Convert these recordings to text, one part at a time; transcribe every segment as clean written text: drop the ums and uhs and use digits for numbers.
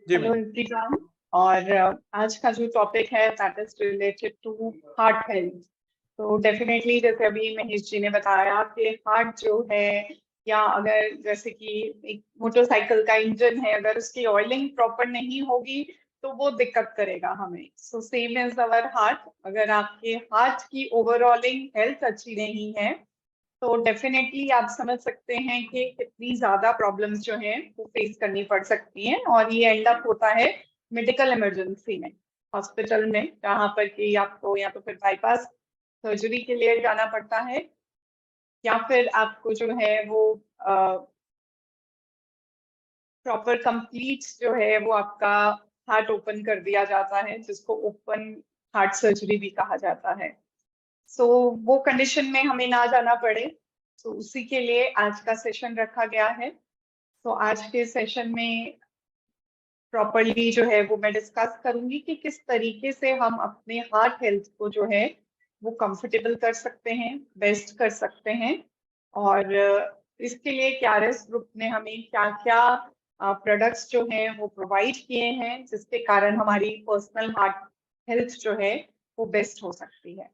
जी hello ma'am. Everyone. और आज का जो टॉपिक है that is related to heart health. तो डेफिनेटली जैसे अभी महेश जी ने बताया कि हार्ट जो है, या अगर जैसे कि एक मोटरसाइकिल का इंजन है, अगर उसकी ऑयलिंग प्रॉपर नहीं होगी तो वो दिक्कत करेगा हमें। So same as our heart, अगर आपके हार्ट की ओवरऑलिंग हेल्थ अच्छी नहीं है तो डेफिनेटली आप समझ सकते हैं कि कितनी ज्यादा प्रॉब्लम्स जो हैं वो फेस करनी पड़ सकती हैं, और ये एंड अप होता है मेडिकल इमरजेंसी में, हॉस्पिटल में, जहाँ पर कि आपको या तो फिर बाईपास सर्जरी के लिए जाना पड़ता है, या फिर आपको जो है वो प्रॉपर कंप्लीट जो है वो आपका हार्ट ओपन कर दिया जाता है, जिसको ओपन हार्ट सर्जरी भी कहा जाता है। सो वो कंडीशन में हमें ना जाना पड़े, तो उसी के लिए आज का सेशन रखा गया है। तो आज के सेशन में प्रॉपरली जो है वो मैं डिस्कस करूंगी कि किस तरीके से हम अपने हार्ट हेल्थ को जो है वो कंफर्टेबल कर सकते हैं, बेस्ट कर सकते हैं। और इसके लिए क्यारेस ग्रुप ने हमें क्या क्या प्रोडक्ट्स जो हैं वो प्रोवाइड किए हैं, जिसके कारण हमारी पर्सनल हार्ट हेल्थ जो है वो बेस्ट हो सकती है।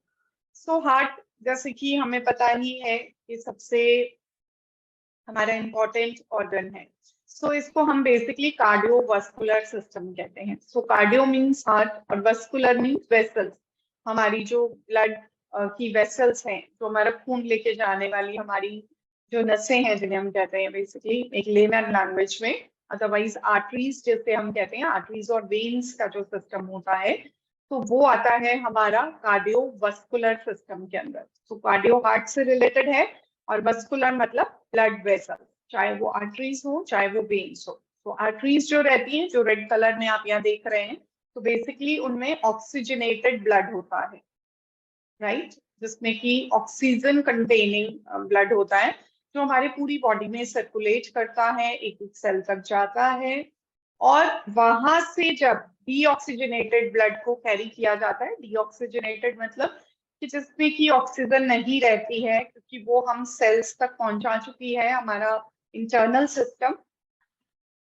सो हार्ट, जैसे कि हमें पता ही है कि सबसे हमारा इम्पोर्टेंट ऑर्गन है। सो इसको हम बेसिकली कार्डियोवास्कुलर सिस्टम कहते हैं। सो कार्डियो मीन्स हार्ट और वास्कुलर मीन्स वेसल्स। हमारी जो ब्लड की वेसल्स हैं, जो हमारा खून लेके जाने वाली हमारी जो नसें हैं, जिन्हें हम कहते हैं बेसिकली एक लेमन लैंग्वेज में, अदरवाइज आर्टरीज जैसे हम कहते हैं, आर्टरीज और वेन्स का जो सिस्टम होता है, तो वो आता है हमारा कार्डियोवास्कुलर सिस्टम के अंदर। तो कार्डियो हार्ट से रिलेटेड है, और मस्कुलर मतलब ब्लड वेसल, चाहे वो आर्टरीज हो चाहे वो वेन्स हो। तो आर्टरीज जो रहती हैं, जो रेड कलर में आप यहाँ देख रहे हैं, तो बेसिकली उनमें ऑक्सीजनेटेड ब्लड होता है, राइट, जिसमें कि ऑक्सीजन कंटेनिंग ब्लड होता है, जो हमारे पूरी बॉडी में सर्कुलेट करता है, एक एक सेल तक जाता है। और वहां से जब डीऑक्सीजनेटेड ब्लड को कैरी किया जाता है, डीऑक्सीजनेटेड मतलब कि जिसमें कि ऑक्सीजन नहीं रहती है, क्योंकि वो हम सेल्स तक पहुंचा चुकी है हमारा इंटरनल सिस्टम,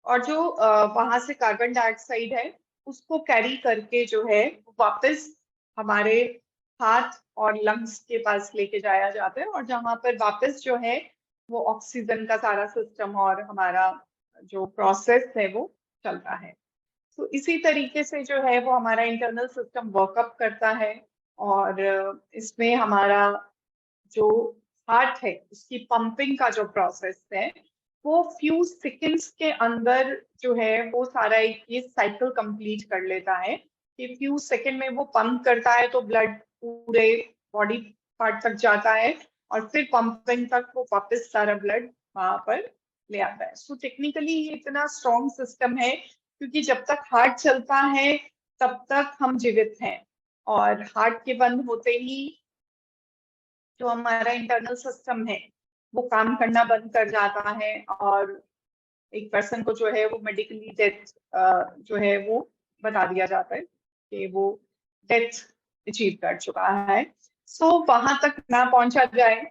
और जो वहां से कार्बन डाइऑक्साइड है उसको कैरी करके जो है वो वापस हमारे हार्ट और लंग्स के पास लेके जाया जाता है, और जहां पर वापस जो है वो ऑक्सीजन का सारा सिस्टम और हमारा जो प्रोसेस है वो चलता है। तो इसी तरीके से जो है वो हमारा इंटरनल सिस्टम वर्कअप करता है। और इसमें हमारा जो हार्ट है उसकी पंपिंग का जो प्रोसेस है वो फ्यू सेकेंड्स के अंदर जो है वो सारा एक ये साइकिल कंप्लीट कर लेता है, कि फ्यू सेकेंड में वो पंप करता है तो ब्लड पूरे बॉडी पार्ट तक जाता है, और फिर पंपिंग तक वो वापस सारा ब्लड वहां पर ले आता है। सो टेक्निकली ये इतना स्ट्रॉन्ग सिस्टम है, क्योंकि जब तक हार्ट चलता है तब तक हम जीवित हैं, और हार्ट के बंद होते ही जो हमारा इंटरनल सिस्टम है वो काम करना बंद कर जाता है, और एक पर्सन को जो है वो मेडिकली डेथ जो है वो बता दिया जाता है कि वो डेथ अचीव कर चुका है। सो वहां तक ना पहुंचा जाए,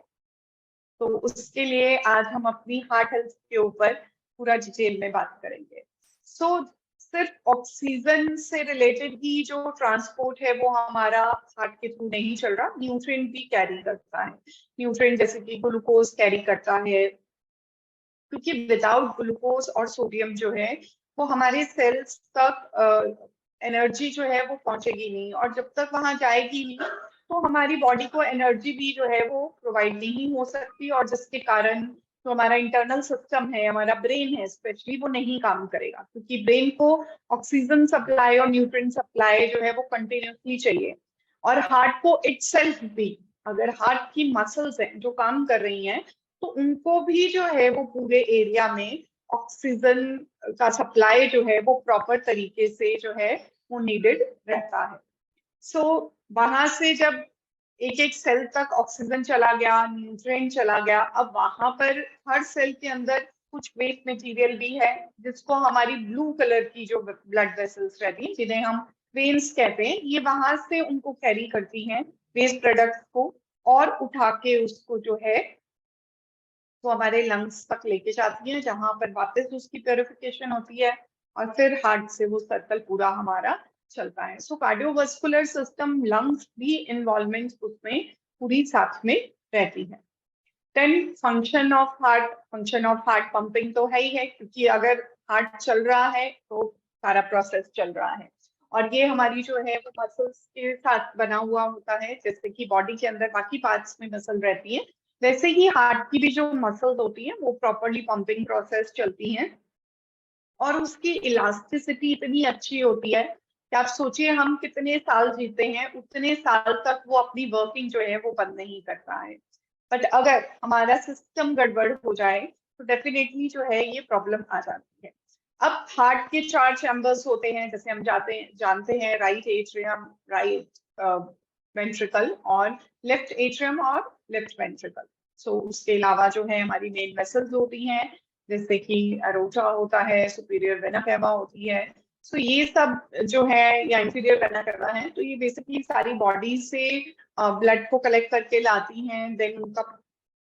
तो उसके लिए आज हम अपनी हार्ट हेल्थ के ऊपर पूरा डिटेल में बात करेंगे। सो सिर्फ ऑक्सीजन से रिलेटेड ही जो ट्रांसपोर्ट है वो हमारा हार्ट के थ्रू नहीं चल रहा, न्यूट्रिएंट भी कैरी करता है। न्यूट्रिएंट जैसे कि ग्लूकोज कैरी करता है, क्योंकि विदाउट ग्लूकोज और सोडियम जो है वो हमारे सेल्स तक एनर्जी जो है वो पहुंचेगी नहीं, और जब तक वहां जाएगी नहीं तो हमारी बॉडी को एनर्जी भी जो है वो प्रोवाइड नहीं हो सकती, और जिसके कारण जो हमारा इंटरनल सिस्टम है, हमारा ब्रेन है स्पेशली, वो नहीं काम करेगा, क्योंकि ब्रेन को ऑक्सीजन सप्लाई और न्यूट्रिएंट सप्लाई जो है वो कंटिन्यूसली चाहिए। और हार्ट को इटसेल्फ भी, अगर हार्ट की मसल्स हैं जो काम कर रही हैं, तो उनको भी जो है वो पूरे एरिया में ऑक्सीजन का सप्लाई जो है वो प्रॉपर तरीके से जो है वो नीडेड रहता है। सो वहां से जब एक एक सेल तक ऑक्सीजन चला गया, न्यूट्रिएंट चला गया, अब वहां पर हर सेल के अंदर कुछ वेस्ट मटेरियल भी है, जिसको हमारी ब्लू कलर की जो ब्लड वेसल्स रहती हैं, जिन्हें हम वेन्स कहते हैं, ये वहां से उनको कैरी करती हैं वेस्ट प्रोडक्ट्स को, और उठा के उसको जो है वो हमारे लंग्स तक लेके जाती है, जहां पर वापस उसकी प्योरिफिकेशन होती है, और फिर हार्ट से वो सर्कल पूरा हमारा चलता है। सो कार्डियोवास्कुलर सिस्टम, लंग्स भी इन्वॉल्वमेंट उसमें पूरी साथ में रहती है। Then function of heart pumping तो है ही है, क्योंकि अगर हार्ट चल रहा है तो सारा प्रोसेस चल रहा है। और ये हमारी जो है वो मसल्स के साथ बना हुआ होता है, जैसे कि बॉडी के अंदर बाकी पार्ट्स में मसल रहती है, वैसे ही हार्ट की भी जो मसल्स होती हैं वो प्रॉपरली पंपिंग प्रोसेस चलती हैं। और उसकी इलास्टिसिटी इतनी अच्छी होती है कि आप सोचिए हम कितने साल जीते हैं, उतने साल तक वो अपनी वर्किंग जो है वो बंद नहीं करता है। बट अगर हमारा सिस्टम गड़बड़ हो जाए तो डेफिनेटली जो है ये प्रॉब्लम आ जाती है। अब हार्ट के 4 चैम्बर्स होते हैं, जैसे हम जानते हैं, राइट एट्रियम, राइट वेंट्रिकल और लेफ्ट एट्रियम और लेफ्ट वेंट्रिकल। सो उसके अलावा जो है हमारी मेन वेसल्स होती हैं, जैसे कि अरोटा होता है, सुपीरियर वेना कैवा होती है। सो ये सब जो है, या इंफीरियर वेना कैवा है, तो ये बेसिकली सारी बॉडी से ब्लड को कलेक्ट करके लाती हैं। देन उनका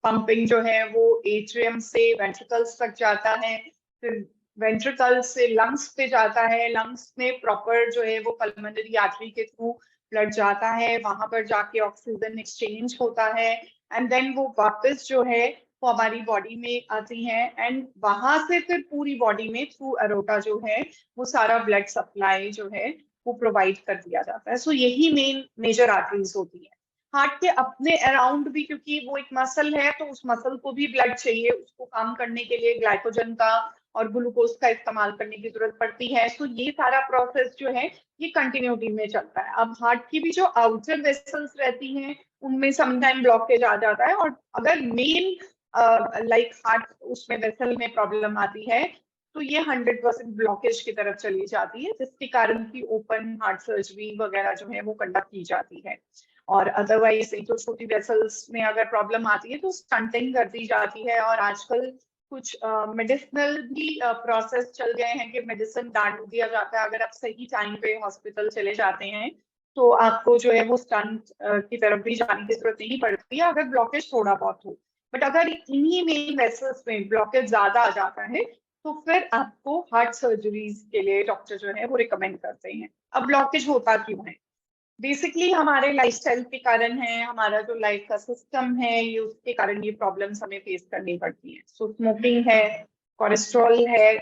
पंपिंग जो है वो एट्रियम से वेंट्रिकल्स तक जाता है, फिर वेंट्रिकल से लंग्स पे जाता है, लंग्स में प्रॉपर जो है वो पल्मोनरी आर्टरी के थ्रू ब्लड जाता है, वहां पर जाके ऑक्सीजन एक्सचेंज होता है, एंड देन वो वापस जो है वो हमारी बॉडी में आती है, एंड वहां से फिर पूरी बॉडी में थ्रू अरोटा जो है वो सारा ब्लड सप्लाई जो है वो प्रोवाइड कर दिया जाता है। सो यही मेजर आर्टरीज होती है। हार्ट के अपने अराउंड भी, क्योंकि वो एक मसल है तो उस मसल को भी ब्लड चाहिए, उसको काम करने के लिए ग्लाइकोजन का और ग्लूकोज का इस्तेमाल करने की जरूरत पड़ती है। तो ये सारा प्रोसेस जो है ये कंटिन्यूटी में चलता है। अब हार्ट की भी जो आउटर वेसल्स रहती हैं उनमें समटाइम ब्लॉकेज आ जाता है, और अगर मेन लाइक हार्ट उसमें वेसल में प्रॉब्लम आती है तो ये 100% ब्लॉकेज की तरफ चली जाती है, जिसके कारण की ओपन हार्ट सर्जरी वगैरह जो है वो कंडक्ट की जाती है। और अदरवाइज एक तो छोटी वेसल्स में अगर प्रॉब्लम आती है तो स्टंटिंग कर दी जाती है। और आजकल कुछ मेडिसिनल भी प्रोसेस चल गए हैं कि मेडिसिन डाल दिया जाता है, अगर आप सही टाइम पे हॉस्पिटल चले जाते हैं तो आपको जो है वो स्टंट की तरफ भी जाने की जरूरत नहीं पड़ती है, अगर ब्लॉकेज थोड़ा बहुत हो। बट अगर इन्हीं मेन वेसल्स में ब्लॉकेज ज्यादा आ जाता है तो फिर आपको हार्ट सर्जरीज के लिए डॉक्टर जो है वो रिकमेंड करते हैं। अब ब्लॉकेज होता क्यों है? बेसिकली हमारे लाइफस्टाइल के कारण है, हमारा जो लाइफ का सिस्टम है ये, उसके कारण ये प्रॉब्लम्स हमें फेस करनी पड़ती है। सो स्मोकिंग है, कोलेस्ट्रॉल है।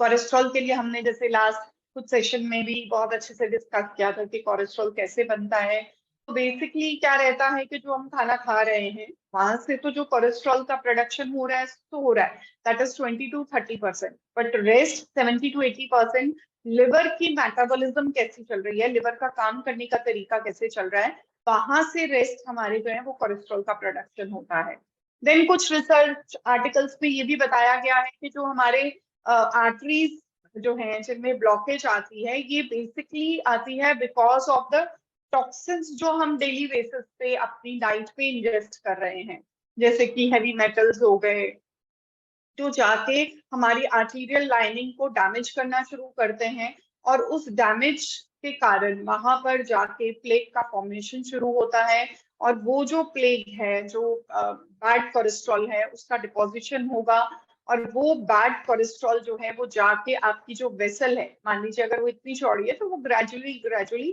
कोलेस्ट्रॉल के लिए हमने जैसे लास्ट कुछ सेशन में भी बहुत अच्छे से डिस्कस किया था कि कोलेस्ट्रॉल कैसे बनता है। तो बेसिकली क्या रहता है कि जो हम खाना खा रहे हैं वहां से तो जो कोलेस्ट्रॉल का प्रोडक्शन हो रहा है तो हो रहा है, that is 20 to 30%, but rest 70 to 80% liver की मेटाबॉलिज्म कैसी चल रही है, लिवर का काम करने का तरीका कैसे चल रहा है, वहां से रेस्ट हमारे जो है वो कोलेस्ट्रॉल का प्रोडक्शन होता है। देन कुछ रिसर्च आर्टिकल्स में ये भी बताया गया है कि जो हमारे आर्टरीज जो हैं जिनमें ब्लॉकेज आती है, ये बेसिकली आती है बिकॉज ऑफ द टॉक्सिन्स जो हम डेली बेसिस पे अपनी डाइट पे इंजेस्ट कर रहे हैं, जैसे कि हैवी मेटल्स हो गए, जो जाके हमारी आर्टीरियल लाइनिंग को डैमेज करना शुरू करते हैं, और उस डैमेज के कारण वहां पर जाके प्लेग का फॉर्मेशन शुरू होता है। और वो जो प्लेग है, जो बैड कोलेस्ट्रॉल है, उसका डिपोजिशन होगा, और वो बैड कोलेस्ट्रॉल जो है वो जाके आपकी जो वेसल है, मान लीजिए अगर वो इतनी चौड़ी है तो वो ग्रेजुअली ग्रेजुअली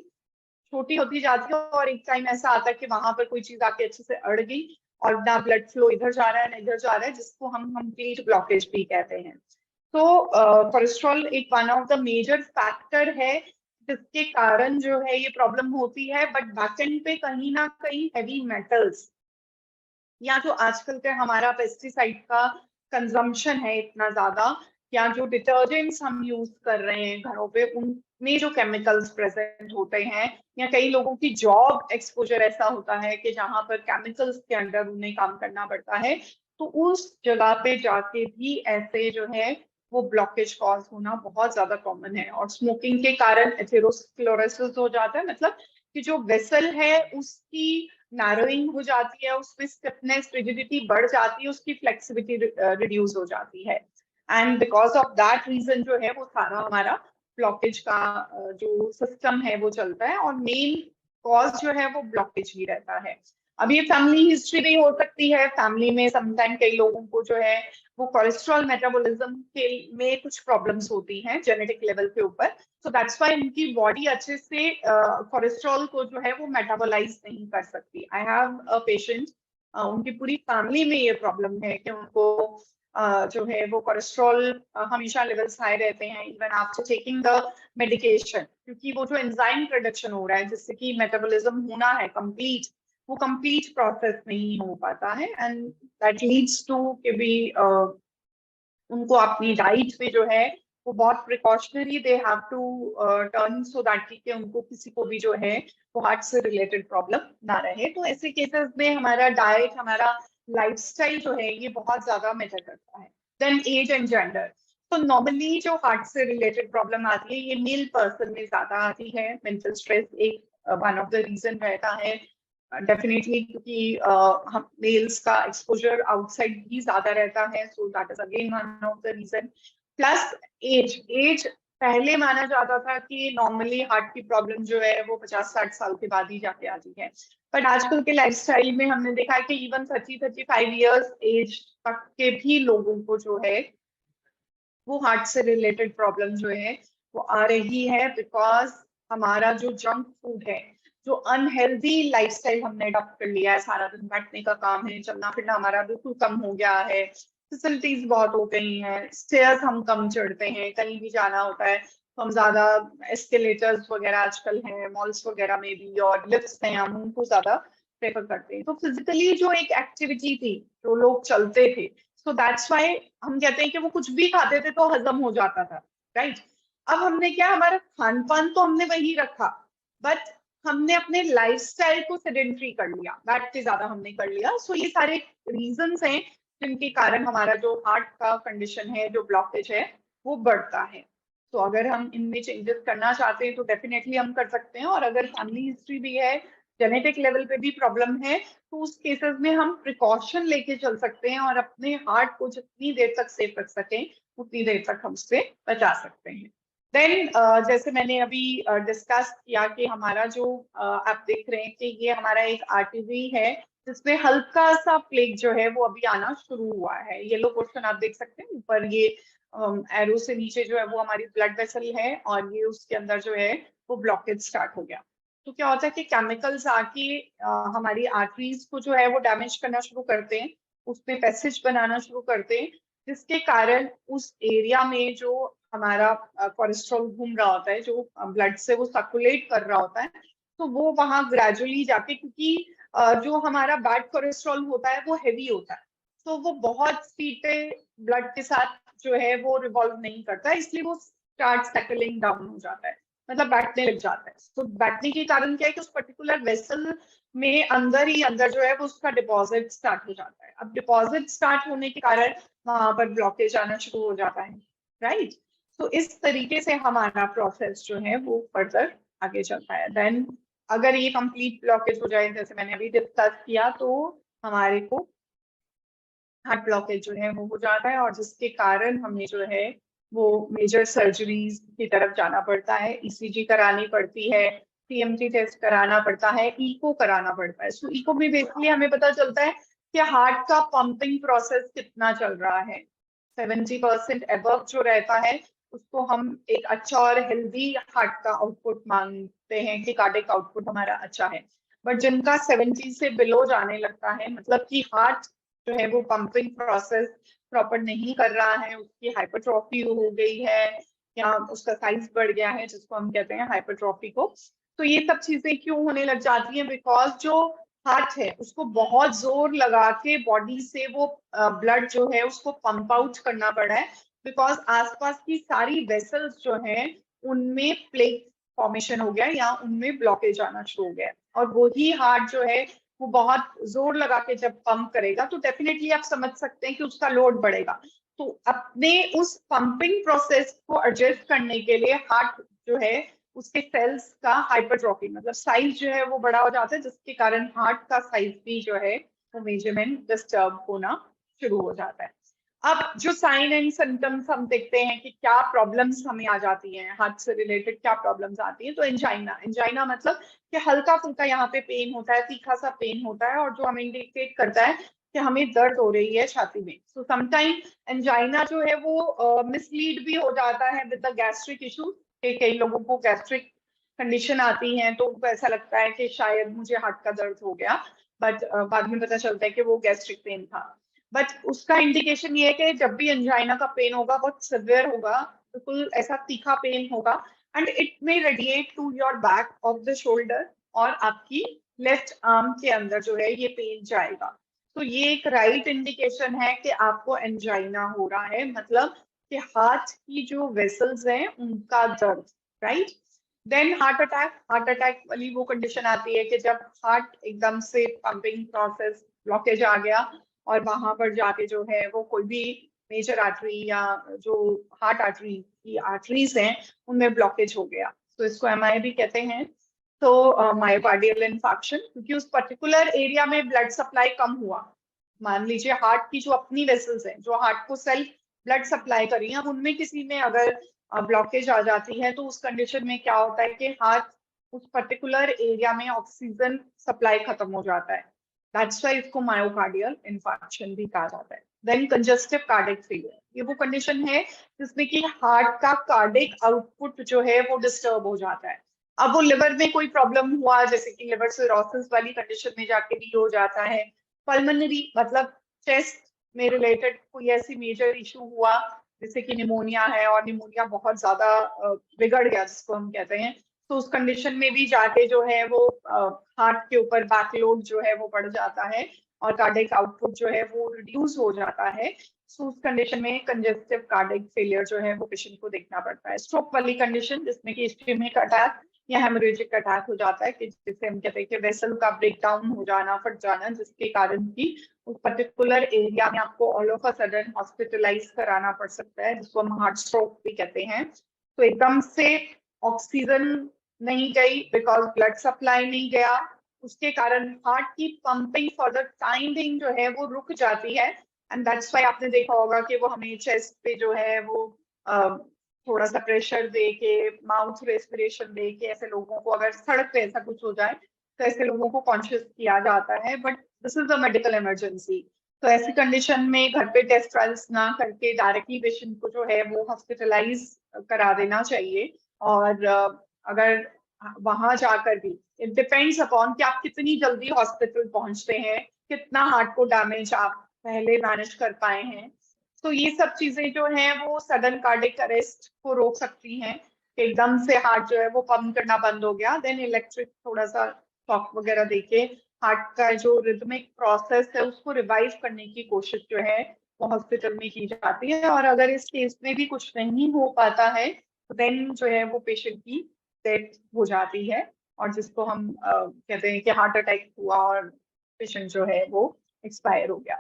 छोटी होती जाती है, और एक टाइम ऐसा आता है कि वहां पर कोई चीज आके अच्छे से अड़ गई और ना ब्लड फ्लो इधर जा रहा है ना इधर जा रहा है, जिसको हम कंप्लीट ब्लॉकेज भी कहते हैं। तो कोलेस्ट्रॉल एक one of the major factor है जिसके कारण जो है ये प्रॉब्लम होती है। बट बैकएंड पे कहीं ना कहीं हैवी मेटल्स, या जो आजकल का हमारा पेस्टिसाइड का कंजम्पशन है इतना ज्यादा, या जो डिटर्जेंट्स हम यूज कर रहे हैं घरों पे उनमें जो केमिकल्स प्रेजेंट होते हैं, या कई लोगों की जॉब एक्सपोजर ऐसा होता है कि जहां पर केमिकल्स के अंडर उन्हें काम करना पड़ता है, तो उस जगह पे जाके भी ऐसे जो है वो ब्लॉकेज कॉज होना बहुत ज्यादा कॉमन है। और स्मोकिंग के कारण एथेरोस्क्लेरोसिस हो जाता है, मतलब कि जो वेसल है उसकी नैरोइंग हो जाती है, उसमें स्टिफनेस रिजिडिटी बढ़ जाती है, उसकी फ्लेक्सिबिलिटी रिड्यूस हो जाती है। And because of that reason जो है वो सारा हमारा ब्लॉकेज का जो सिस्टम है वो चलता है, और मेन कॉज जो है वो ब्लॉकेज ही रहता है। अब ये फैमिली हिस्ट्री भी हो सकती है, फैमिली में समटाइम कई लोगों को जो है वो कोलेस्ट्रॉल मेटाबॉलिज्म के में कुछ प्रॉब्लम्स होती हैं जेनेटिक लेवल के ऊपर, सो दैट्स व्हाई उनकी बॉडी अच्छे से कोलेस्ट्रॉल को जो है वो मेटाबोलाइज नहीं कर सकती। आई हैव अ पेशेंट, उनकी पूरी फैमिली में ये प्रॉब्लम है कि उनको जो है वो कोलेस्ट्रॉल हमेशा लेवल्स हाई रहते हैं even after taking the medication, क्योंकि वो जो एंजाइम प्रोडक्शन हो रहा है जिससे कि मेटाबॉलिज्म होना है कंप्लीट, वो कंप्लीट प्रोसेस नहीं हो पाता है, एंड दैट लीड्स टू कि भी उनको अपनी डाइट में जो है वो बहुत precautionary they have to turn, so that कि उनको किसी को भी जो है वो हार्ट से रिलेटेड प्रॉब्लम ना रहे। तो ऐसे केसेस में हमारा डाइट, हमारा लाइफस्टाइल जो है ये बहुत ज्यादा मैटर करता है। देन एज एंड जेंडर, तो नॉर्मली जो हार्ट से रिलेटेड प्रॉब्लम आती है ये मेल पर्सन में ज्यादा आती है। मेंटल स्ट्रेस एक वन ऑफ द रीजन रहता है डेफिनेटली, क्योंकि हम मेल्स का एक्सपोजर आउटसाइड भी ज्यादा रहता है, so that is again one of the reason. Plus age, age पहले माना जाता था कि नॉर्मली हार्ट की प्रॉब्लम जो है वो 50-60 साल के बाद ही जाके आती है, बट आजकल के लाइफस्टाइल में हमने देखा है कि इवन 30-35 इयर्स एज तक के भी लोगों को जो है वो हार्ट से रिलेटेड प्रॉब्लम जो है वो आ रही है, बिकॉज हमारा जो जंक फूड है, जो अनहेल्दी लाइफस्टाइल हमने अडॉप्ट कर लिया है, सारा दिन बैठने का काम है, चलना फिरना हमारा बिल्कुल कम हो गया है, फैसिलिटीज बहुत हो गई हैं, स्टेयर्स हम कम चढ़ते हैं, कहीं भी जाना होता है तो हम ज्यादा एस्केलेटर्स वगैरह आजकल हैं मॉल्स वगैरह में भी, और लिफ्ट्स हैं, हम उनको ज्यादा प्रेफर करते हैं। तो फिजिकली जो एक एक्टिविटी थी, जो लोग चलते थे, सो दैट्स वाई हम कहते हैं कि वो कुछ भी खाते थे तो हजम हो जाता था, राइट। अब हमने क्या, हमारा खान पान तो हमने वही रखा, बट हमने अपने लाइफस्टाइल को सेडेंट्री कर लिया, बैठ के ज्यादा हमने कर लिया। सो ये सारे रीजंस हैं जिनके कारण हमारा जो हार्ट का कंडीशन है, जो ब्लॉकेज है, वो बढ़ता है। तो अगर हम इनमें चेंजेस करना चाहते हैं तो डेफिनेटली हम कर सकते हैं, और अगर फैमिली हिस्ट्री भी है, जेनेटिक लेवल पे भी प्रॉब्लम है, तो उस केसेस में हम प्रिकॉशन लेके चल सकते हैं और अपने हार्ट को जितनी देर तक सेफ रख सकें उतनी देर तक हम उससे बचा सकते हैं। देन जैसे मैंने अभी डिस्कस किया कि हमारा जो आप देख रहे हैं कि ये हमारा एक आर्टरी है जिसमें हल्का सा प्लेग जो है वो अभी आना शुरू हुआ है। येलो पोर्शन आप देख सकते हैं ऊपर, ये एरो से नीचे जो है वो हमारी ब्लड वेसल है, और ये उसके अंदर जो है वो ब्लॉकेज स्टार्ट हो गया। तो क्या होता है कि केमिकल्स आके हमारी आर्टरीज को जो है वो डैमेज करना शुरू करते हैं, उसमें पैसेज बनाना शुरू करते हैं, जिसके कारण उस एरिया में जो हमारा कोलेस्ट्रॉल घूम रहा होता है, जो ब्लड से वो सर्कुलेट कर रहा होता है, तो वो वहां ग्रेजुअली जाके, क्योंकि जो हमारा बैड कोलेस्ट्रॉल होता है वो हैवी होता है, तो वो बहुत स्पीड पे ब्लड के साथ जो है वो रिवॉल्व नहीं करता, इसलिए वो स्टार्ट सेटलिंग डाउन हो जाता है, मतलब बैठने लग जाता है। तो बैठने के कारण क्या है कि उस पर्टिकुलर वेसल में अंदर ही अंदर जो है वो उसका डिपॉजिट स्टार्ट हो जाता है। अब डिपॉजिट स्टार्ट होने के कारण वहां पर ब्लॉकेज आना शुरू हो जाता है, राइट। तो इस तरीके से हमारा प्रोसेस जो है वो फर्दर आगे चलता है। देन अगर ये कंप्लीट ब्लॉकेज हो जाए, जैसे मैंने अभी डिस्कस किया, तो हमारे को हार्ट ब्लॉकेज जो है वो हो जाता है, और जिसके कारण हमें जो है वो मेजर सर्जरीज की तरफ जाना पड़ता है, ईसीजी करानी पड़ती है, सीएमटी टेस्ट कराना पड़ता है, इको कराना पड़ता है। सो इको में बेसिकली हमें पता चलता है कि हार्ट का पंपिंग प्रोसेस कितना चल रहा है। 70% एबव जो रहता है उसको हम एक अच्छा और हेल्दी हार्ट का आउटपुट मानते हैं कि कार्डिक आउटपुट हमारा अच्छा है। बट जिनका 70 से बिलो जाने लगता है, मतलब कि हार्ट जो है वो पंपिंग प्रोसेस प्रॉपर नहीं कर रहा है, उसकी हाइपरट्रॉफी हो गई है या उसका साइज बढ़ गया है, जिसको हम कहते हैं हाइपरट्रॉफी को। तो ये सब चीजें क्यों होने लग जाती हैं? बिकॉज जो हार्ट है उसको बहुत जोर लगा के बॉडी से वो ब्लड जो है उसको पंप आउट करना पड़ा है, बिकॉज आसपास की सारी वेसल्स जो हैं उनमें प्लेग फॉर्मेशन हो गया या उनमें ब्लॉकेज आना शुरू हो गया, और वही हार्ट जो है वो बहुत जोर लगा के जब पंप करेगा तो डेफिनेटली आप समझ सकते हैं कि उसका लोड बढ़ेगा। तो अपने उस पंपिंग प्रोसेस को एडजस्ट करने के लिए हार्ट जो है उसके सेल्स का हाइपरट्रॉफी, मतलब साइज जो है वो बड़ा हो जाता है, जिसके कारण हार्ट का साइज भी जो है वो मेजरमेंट डिस्टर्ब होना शुरू हो जाता है। अब जो साइन एंड सिम्टम्स हम देखते हैं कि क्या प्रॉब्लम्स हमें आ जाती हैं, हार्ट से रिलेटेड क्या प्रॉब्लम्स आती हैं, तो एंजाइना, एंजाइना मतलब कि हल्का फुल्का यहाँ पे पेन होता है, तीखा सा पेन होता है, और जो हमें इंडिकेट करता है कि हमें दर्द हो रही है छाती में। सो समटाइम एंजाइना जो है वो मिसलीड भी हो जाता है विद द गैस्ट्रिक इशू, कि कई लोगों को गैस्ट्रिक कंडीशन आती है तो उनको ऐसा लगता है कि शायद मुझे हार्ट का दर्द हो गया, बट बाद में पता चलता है कि वो गैस्ट्रिक पेन था। बट उसका इंडिकेशन ये है कि जब भी एंजाइना का पेन होगा बहुत सिवियर होगा, बिल्कुल ऐसा तीखा पेन होगा, and it may radiate to your back of the shoulder, और आपकी लेफ्ट आर्म के अंदर जो है ये पेन जाएगा। तो ये एक राइट इंडिकेशन है कि आपको एंजाइना हो रहा है, मतलब कि हार्ट की जो वेसल्स हैं उनका दर्द, right. Then heart attack, heart attack वाली वो कंडीशन आती है कि जब हार्ट एकदम से पंपिंग प्रोसेस ब्लॉकेज आ गया, और वहां पर जाके जो है वो कोई भी मेजर आर्टरी या जो हार्ट आर्टरी की आर्टरीज हैं उनमें ब्लॉकेज हो गया, तो इसको एमआई भी कहते हैं। तो मायोकार्डियल इन्फार्क्शन, क्योंकि उस पर्टिकुलर एरिया में ब्लड सप्लाई कम हुआ। मान लीजिए हार्ट की जो अपनी वेसल्स हैं जो हार्ट को सेल्फ ब्लड सप्लाई कर रही हैं, अब उनमें किसी में अगर ब्लॉकेज आ जाती है, तो उस कंडीशन में क्या होता है कि हार्ट उस पर्टिकुलर एरिया में ऑक्सीजन सप्लाई खत्म हो जाता है। दैट्स व्हाई इसको मायोकार्डियल इन्फार्क्शन भी कहा जाता है। देन कंजेस्टिव कार्डिक फेलियर, ये वो कंडीशन है जिसमें कि हार्ट का कार्डिक आउटपुट जो है वो डिस्टर्ब हो जाता है। अब वो लिवर में कोई प्रॉब्लम हुआ, जैसे कि लिवर सिरोसिस वाली कंडीशन में जाके भी हो जाता है। पल्मोनरी मतलब चेस्ट में रिलेटेड कोई ऐसी मेजर इशू हुआ, जैसे कि निमोनिया है और निमोनिया बहुत ज्यादा बिगड़ गया जिसको हम कहते हैं, तो उस कंडीशन में भी जाके जो है वो हार्ट के ऊपर बैकलोड जो है वो बढ़ जाता है, और कार्डिक आउटपुट जो है वो रिड्यूस हो जाता है। सो उस कंडीशन में कंजेस्टिव कार्डिक फेलियर जो है वो पेशेंट को देखना पड़ता है। स्ट्रोक वाली कंडीशन जिसमें कि इस्केमिक अटैक या हेमोरेजिक अटैक हो जाता है, कि जिसे हम कहते हैं कि वेसल का ब्रेकडाउन हो जाना, फट जाना, जिसके कारण की उस पर्टिकुलर एरिया में आपको all of a sudden hospitalise कराना पड़ सकता है, जिसको हम हार्ट स्ट्रोक भी कहते हैं। तो एकदम से ऑक्सीजन नहीं गई, बिकॉज ब्लड सप्लाई नहीं गया, उसके कारण हार्ट की pumping for the time being जो है वो रुक जाती है। एंड दैट्स व्हाई आपने देखा होगा कि वो हमें चेस्ट पे जो है वो थोड़ा सा प्रेशर दे के, माउथ रेस्पिरेशन दे के, ऐसे लोगों को अगर सड़क पे ऐसा कुछ हो जाए तो ऐसे लोगों को कॉन्शियस किया जाता है, but this is a medical emergency. तो ऐसी कंडीशन में घर पे टेस्ट ट्रायल्स ना करके डायरेक्टली पेशेंट को जो है वो हॉस्पिटलाइज करा देना चाहिए। और अगर वहां जाकर भी इट डिपेंड्स अपॉन कि आप कितनी जल्दी हॉस्पिटल पहुंचते हैं, कितना हार्ट को डैमेज आप पहले मैनेज कर पाए हैं। तो ये सब चीजें जो हैं वो सडन कार्डिक अरेस्ट को रोक सकती हैं, कि एकदम से हार्ट जो है वो पंप करना बंद हो गया, देन इलेक्ट्रिक थोड़ा सा शॉक वगैरह देके हार्ट का जो रिदमिक प्रोसेस है उसको रिवाइव करने की कोशिश जो है वो हॉस्पिटल में की जाती है। और अगर इस केस में भी कुछ नहीं हो पाता है तो देन जो है वो पेशेंट की डेथ हो जाती है, और जिसको हम कहते हैं कि हार्ट अटैक हुआ और पेशेंट जो है वो एक्सपायर हो गया।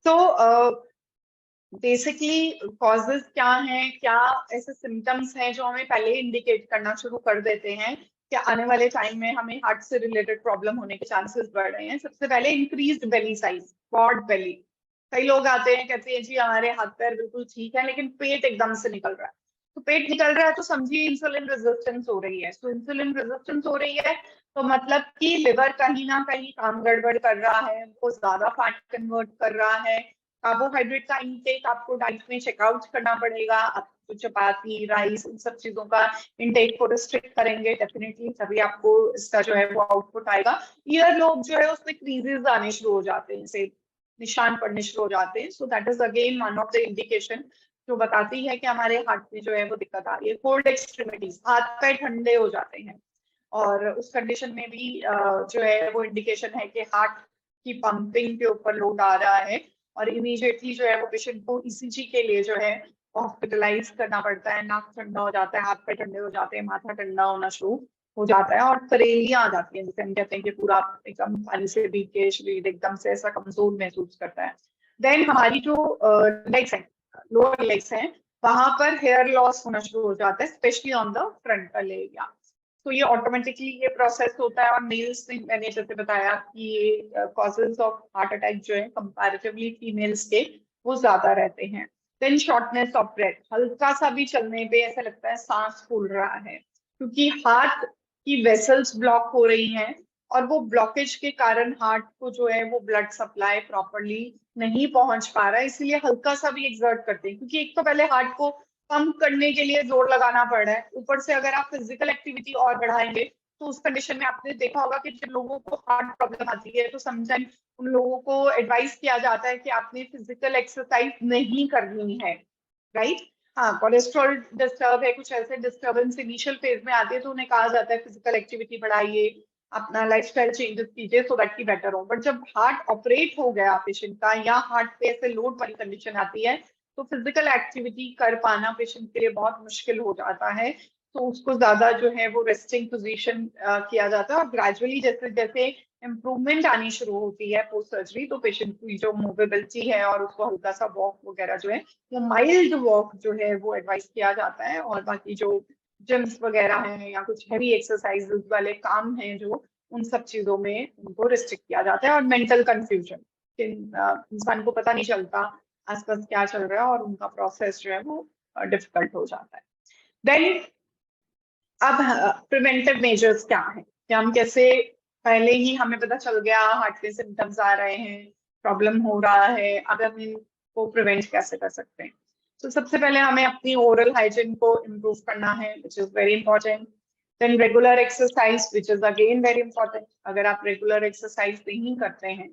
तो बेसिकली कॉजेज क्या हैं, क्या ऐसे सिम्टम्स हैं जो हमें पहले इंडिकेट करना शुरू कर देते हैं कि आने वाले टाइम में हमें हार्ट से रिलेटेड प्रॉब्लम होने के चांसेस बढ़ रहे हैं। सबसे पहले इंक्रीज्ड बेली साइज, ब्रॉड बेली। कई लोग आते हैं कहते हैं जी हमारे हाथ पैर बिल्कुल ठीक है लेकिन पेट एकदम से निकल रहा है। तो पेट निकल रहा है तो समझिए इंसुलिन रेजिस्टेंस हो रही है। तो इंसुलिन रेजिस्टेंस हो रही है तो मतलब कि लिवर कहीं ना कहीं काम गड़बड़ कर रहा है, वो ज्यादा फैट कन्वर्ट कर रहा है। कार्बोहाइड्रेट का इंटेक आपको डाइट में चेकआउट करना पड़ेगा। आप तो चपाती, राइस, इन सब चीजों का इंटेक को रिस्ट्रिक्ट करेंगे डेफिनेटली, तभी आपको इसका जो है वो आउटपुट आएगा। ईयर लोग जो है उसमें क्रीजेस आने शुरू हो जाते हैं, जैसे निशान पड़ने शुरू हो जाते हैं। सो that is again one of the indication जो बताती है कि हमारे हार्ट में जो है वो दिक्कत आ रही है। कोल्ड एक्सट्रीमिटीज, हाथ पैर ठंडे हो जाते हैं, और उस कंडीशन में भी जो है वो इंडिकेशन है कि हार्ट की पंपिंग के ऊपर लोड आ रहा है, और इमीडिएटली जो है वो पेशेंट को ईसीजी के लिए जो है हॉस्पिटलाइज करना पड़ता है। नाक ठंडा हो जाता है, हाथ पैर ठंडे हो जाते हैं, माथा ठंडा होना शुरू हो जाता है, और तरेलियां आ जाती हैं, जिसे हम कहते हैं कि पूरा एकदम पानी से भीग के शरीर एकदम से ऐसा कमजोर महसूस करता है। देन हमारी जो लेग्स हैं, लोअर लेग्स हैं, वहां पर हेयर लॉस होना शुरू हो जाता है, specially on the frontal area. तो ये ऑटोमेटिकली ये प्रोसेस होता है। और मेल्स में मैंने जैसे बताया कि ये कॉजेज ऑफ हार्ट अटैक जो है कंपैरेटिवली फीमेल्स के वो ज्यादा रहते हैं। देन शॉर्टनेस ऑफ ब्रेथ, हल्का सा भी चलने पे ऐसा लगता है सांस फूल रहा है, क्योंकि हार्ट की वेसल्स ब्लॉक हो रही हैं, और वो ब्लॉकेज के कारण हार्ट को जो है वो ब्लड सप्लाई प्रॉपरली नहीं पहुंच पा रहा है, इसीलिए हल्का सा भी एक्सर्ट करते हैं, क्योंकि एक तो पहले हार्ट को पंप करने के लिए जोर लगाना पड़ रहा है, ऊपर से अगर आप फिजिकल एक्टिविटी और बढ़ाएंगे तो उस कंडीशन में आपने देखा होगा कि जिन लोगों को हार्ट प्रॉब्लम आती है तो समटाइम उन लोगों को एडवाइस किया जाता है कि आपने फिजिकल एक्सरसाइज नहीं करनी है, राइट। हाँ, कोलेस्ट्रॉल डिस्टर्ब है, कुछ ऐसे डिस्टर्बेंस इनिशियल फेज में आती है तो उन्हें कहा जाता है फिजिकल एक्टिविटी बढ़ाइए, अपना लाइफस्टाइल चेंजेस कीजिए सो दैट की बेटर हो। बट जब हार्ट ऑपरेट हो गया पेशेंट का, या हार्ट पे ऐसे लोड वाली कंडीशन आती है, तो फिजिकल एक्टिविटी कर पाना पेशेंट के लिए बहुत मुश्किल हो जाता है। तो उसको ज्यादा जो है वो रेस्टिंग पोजीशन किया जाता है, और ग्रेजुअली जैसे जैसे इम्प्रूवमेंट आनी शुरू होती है पोस्ट सर्जरी, तो पेशेंट की जो मूवेबिलिटी है और उसको हल्का सा वॉक वगैरह जो है वो माइल्ड वॉक जो है वो एडवाइस किया जाता है, और बाकी जो जिम्स वगैरह हैं या कुछ हैवी एक्सरसाइजेस वाले काम हैं जो, उन सब चीजों में उनको रिस्ट्रिक्ट किया जाता है। और मेंटल कंफ्यूजन, इंसान को पता नहीं चलता आसपास क्या चल रहा है, और उनका प्रोसेस जो है वो डिफिकल्ट हो जाता है। देन अब प्रिवेंटिव मेजर्स क्या हैं, कि हम कैसे, पहले ही हमें पता चल गया हार्ट के सिम्टम्स आ रहे हैं, प्रॉब्लम हो रहा है, अब हम इनको प्रिवेंट कैसे कर सकते हैं। तो सबसे पहले हमें अपनी ओरल हाइजीन को इम्प्रूव करना है, which is very important. Then regular exercise, which is again very important. अगर आप रेगुलर एक्सरसाइज नहीं करते हैं,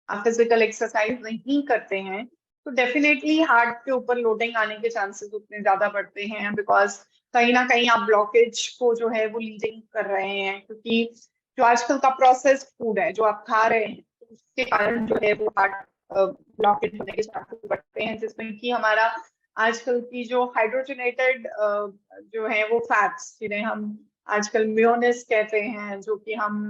आप फिजिकल एक्सरसाइज नहीं करते हैं, तो डेफिनेटली हार्ट के ऊपर लोडिंग आने के चांसेस उतने ज्यादा बढ़ते हैं, बिकॉज कहीं ना कहीं आप ब्लॉकेज को जो है वो लीडिंग कर रहे हैं, क्योंकि जो आजकल का प्रोसेस्ड फूड है जो आप खा रहे हैं, तो उसके कारण जो है वो हार्ट ब्लॉकेज होने के चांसेस बढ़ते हैं, जिसमें कि हमारा आजकल की जो हाइड्रोजनेटेड जो है वो फैट्स, जिन्हें हम आजकल मेयोनेज़ कहते हैं, जो कि हम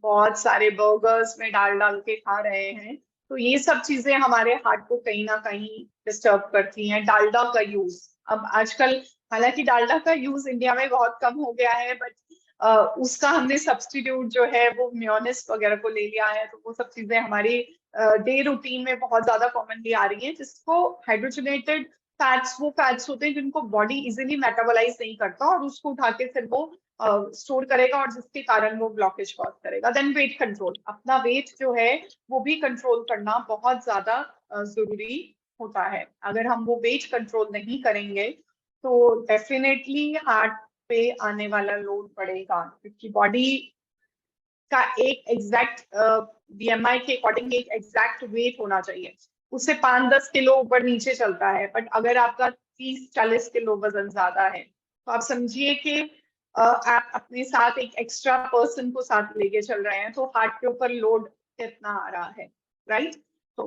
बहुत सारे बर्गर्स में डाल डाल के खा रहे हैं, तो ये सब चीजें हमारे हार्ट को कहीं ना कहीं डिस्टर्ब करती हैं। डालडा का यूज, अब आजकल हालांकि डालडा का यूज इंडिया में बहुत कम हो गया है, बट उसका हमने सब्स्टिट्यूट जो है वो मेयोनेज़ वगैरह को ले लिया है, तो वो सब चीजें हमारी डे रूटीन में बहुत ज्यादा कॉमनली आ रही हैं, जिसको हाइड्रोजनेटेड फैट्स, वो फैट्स होते हैं जिनको बॉडी इजिली मेटाबोलाइज नहीं करता, और उसको उठा के फिर वो स्टोर करेगा, और जिसके कारण वो ब्लॉकेज कॉज करेगा। देन वेट कंट्रोल, अपना वेट जो है वो भी कंट्रोल करना बहुत ज्यादा जरूरी होता है। अगर हम वो वेट कंट्रोल नहीं करेंगे तो डेफिनेटली हार्ट पे आने वाला लोड बढ़ेगा, क्योंकि बॉडी का एक एग्जैक्ट बीएमआई के अकॉर्डिंग एक एग्जैक्ट वेट होना चाहिए, उससे 5-10 किलो ऊपर नीचे चलता है। बट अगर आपका 30-40 किलो वजन ज्यादा है, तो आप समझिए कि आप अपने साथ एक एक्स्ट्रा पर्सन को साथ लेके चल रहे हैं, तो हार्ट के ऊपर लोड कितना आ रहा है, राइट। तो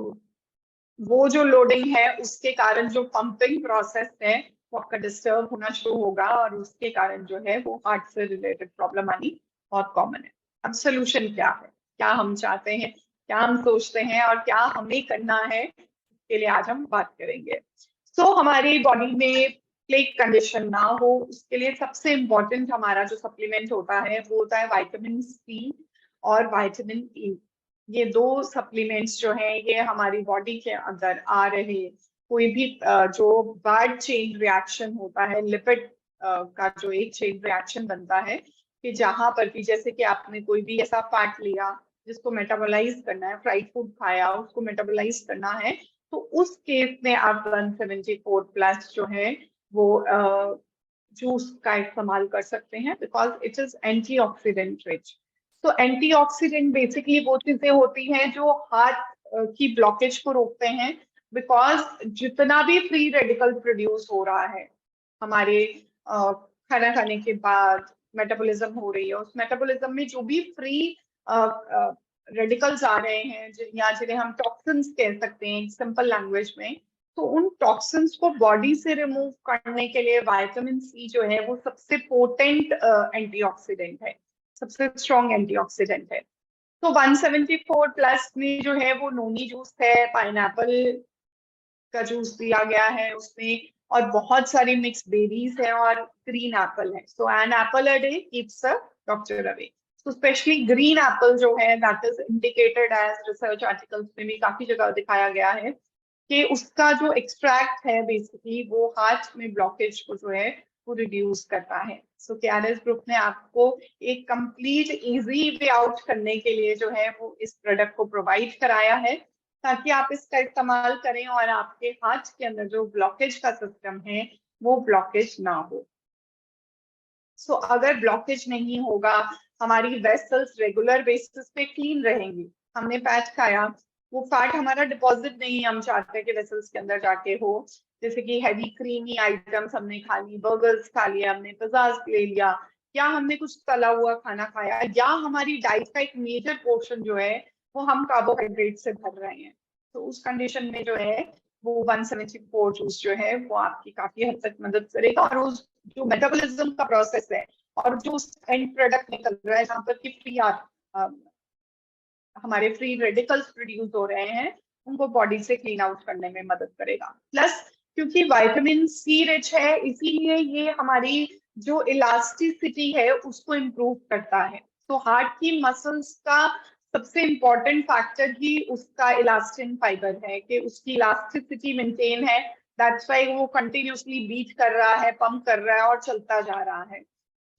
वो जो लोडिंग है उसके कारण जो पंपिंग प्रोसेस है वो आपका डिस्टर्ब होना शुरू होगा, और उसके कारण जो है वो हार्ट से रिलेटेड प्रॉब्लम आनी बहुत कॉमन है। अब सोल्यूशन क्या है, क्या हम चाहते हैं, क्या हम सोचते हैं, और क्या हमें करना है, इसके लिए आज हम बात करेंगे। तो हमारी बॉडी में प्लेग कंडीशन ना हो, उसके लिए सबसे इम्पोर्टेंट हमारा जो सप्लीमेंट होता है वो होता है विटामिन सी और विटामिन ई। ये दो सप्लीमेंट्स जो हैं ये हमारी बॉडी के अंदर आ रहे कोई भी जो बैड चेन रिएक्शन होता है, लिपिड का जो एक चेन रिएक्शन बनता है, कि जहां पर भी जैसे कि आपने कोई भी ऐसा फैट लिया जिसको मेटाबोलाइज करना है, फ्राइड फूड खाया उसको मेटाबोलाइज करना है, तो उस केस में आप 174 प्लस जो है वो जूस का इस्तेमाल कर सकते हैं, because it is antioxidant rich. तो एंटीऑक्सीडेंट बेसिकली वो चीजें होती हैं जो हार्ट की ब्लॉकेज को रोकते हैं, बिकॉज जितना भी फ्री रेडिकल प्रोड्यूस हो रहा है हमारे खाना खाने के बाद, मेटाबॉलिज्म हो रही है, उस मेटाबॉलिज्म में जो भी फ्री रेडिकल्स आ रहे हैं, या जिन्हें हम टॉक्सिन्स कह सकते हैं सिंपल लैंग्वेज में, तो उन टॉक्सिन्स को बॉडी से रिमूव करने के लिए विटामिन सी जो है वो सबसे पोटेंट एंटीऑक्सीडेंट है, सबसे स्ट्रॉन्ग एंटीऑक्सीडेंट है। तो 174 प्लस में जो है वो नोनी जूस है, पाइनएप्पल का जूस दिया गया है उसमें, और बहुत सारी मिक्स बेरीज है और ग्रीन एप्पल है। So an apple a day keeps a doctor away. तो स्पेशली ग्रीन एप्पल जो है that is indicated as, research articles में भी काफी जगह दिखाया गया है कि उसका जो एक्सट्रैक्ट है बेसिकली वो हार्ट में ब्लॉकेज को जो है वो रिड्यूस करता है। सो केआरएस ग्रुप ने आपको एक कंप्लीट इजी वे आउट करने के लिए जो है वो इस प्रोडक्ट को प्रोवाइड कराया है, ताकि आप इसका इस्तेमाल करें और आपके हार्ट के अंदर जो ब्लॉकेज का सिस्टम है वो ब्लॉकेज ना हो। सो अगर ब्लॉकेज नहीं होगा, हमारी वेसल्स रेगुलर बेसिस पे क्लीन रहेंगी। हमने फैट खाया, वो फैट हमारा डिपॉजिट नहीं हम चाहते कि वेसल्स के अंदर जाके हो। जैसे कि हैवी क्रीमी आइटम्स हमने खा ली, बर्गर्स खा लिया हमने, पिज्जाज ले लिया, या हमने कुछ तला हुआ खाना खाया, या हमारी डाइट का एक मेजर पोर्शन जो है वो हम कार्बोहाइड्रेट से भर रहे हैं, तो उस कंडीशन में जो है वो 174 जूस जो है वो आपकी काफी हद तक मदद करेगा। और उस जो मेटाबॉलिज्म का प्रोसेस है और जो एंड प्रोडक्ट निकल रहा है जहाँ पर कि फ्री हमारे फ्री रेडिकल्स प्रोड्यूस हो रहे हैं, उनको बॉडी से क्लीन आउट करने में मदद करेगा। प्लस क्योंकि विटामिन सी रिच है, इसीलिए ये हमारी जो इलास्टिसिटी है उसको इम्प्रूव करता है। तो हार्ट की मसल्स का सबसे इम्पोर्टेंट फैक्टर ही उसका इलास्टिन फाइबर है कि उसकी इलास्टिसिटी मेंटेन है। दैट्स वाई वो कंटिन्यूसली बीट कर रहा है, पंप कर रहा है और चलता जा रहा है।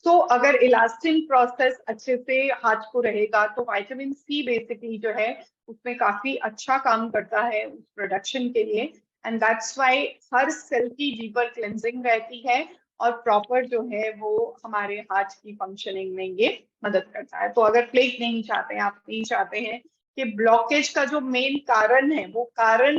तो अगर इलास्टिन प्रोसेस अच्छे से हार्ट को रहेगा तो विटामिन सी बेसिकली जो है उसमें काफी अच्छा काम करता है उस प्रोडक्शन के लिए। एंड दैट्स वाई हर सेल की डीपर क्लेंजिंग रहती है और प्रॉपर जो है वो हमारे हार्ट की फंक्शनिंग में ये मदद करता है। तो अगर प्लेग नहीं चाहते हैं, आप नहीं चाहते हैं कि ब्लॉकेज का जो मेन कारण है वो कारण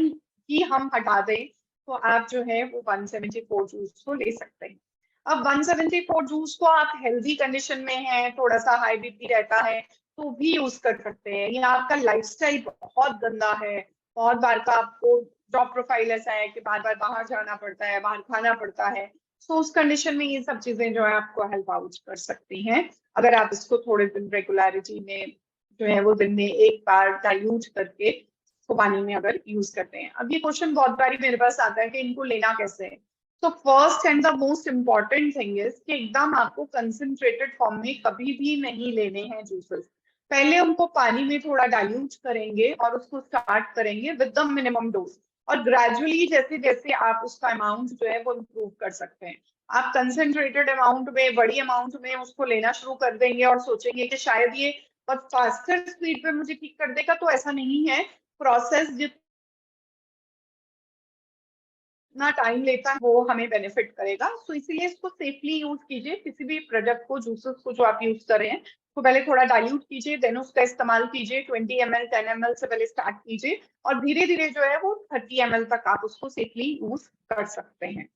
ही हम हटा दें, तो आप जो है वो 174 जूस को ले सकते हैं। अब 174 जूस को आप हेल्दी कंडीशन में है, थोड़ा सा हाई बीपी रहता है तो भी यूज कर सकते हैं, या आपका लाइफस्टाइल बहुत गंदा है, बहुत बार का आपको जॉब प्रोफाइल ऐसा है कि बार बार बाहर जाना पड़ता है, बाहर खाना पड़ता है, तो उस कंडीशन में ये सब चीजें जो है आपको हेल्प आउट कर सकती हैं, अगर आप इसको थोड़े दिन रेगुलरिटी में जो है वो दिन में एक बार डाइल्यूट करके उसको पानी में अगर यूज करते हैं। अब ये क्वेश्चन बहुत बारी मेरे पास आता है कि इनको लेना कैसे है। तो first and the most important thing is कि एकदम आपको कंसंट्रेटेड फॉर्म में कभी भी नहीं लेने हैं जूसेस। पहले उनको पानी में थोड़ा डाइल्यूट करेंगे और उसको स्टार्ट करेंगे विद द मिनिमम डोज, और ग्रेजुअली जैसे जैसे आप उसका अमाउंट जो है वो इम्प्रूव कर सकते हैं। आप कंसंट्रेटेड अमाउंट में, बड़ी अमाउंट में उसको लेना शुरू कर देंगे और सोचेंगे कि शायद ये बहुत फास्टर स्पीड पे मुझे ठीक कर देगा, तो ऐसा नहीं है। प्रोसेस जितना टाइम लेता है वो हमें बेनिफिट करेगा। सो इसीलिए इसको सेफली यूज कीजिए। किसी भी प्रोडक्ट को, जूसेस को जो आप यूज कर रहे हैं, तो पहले थोड़ा डाइल्यूट कीजिए, देन उसका इस्तेमाल कीजिए। 20 ml 10 ml से पहले स्टार्ट कीजिए और धीरे धीरे जो है वो 30 ml तक आप उसको सेफली यूज कर सकते हैं।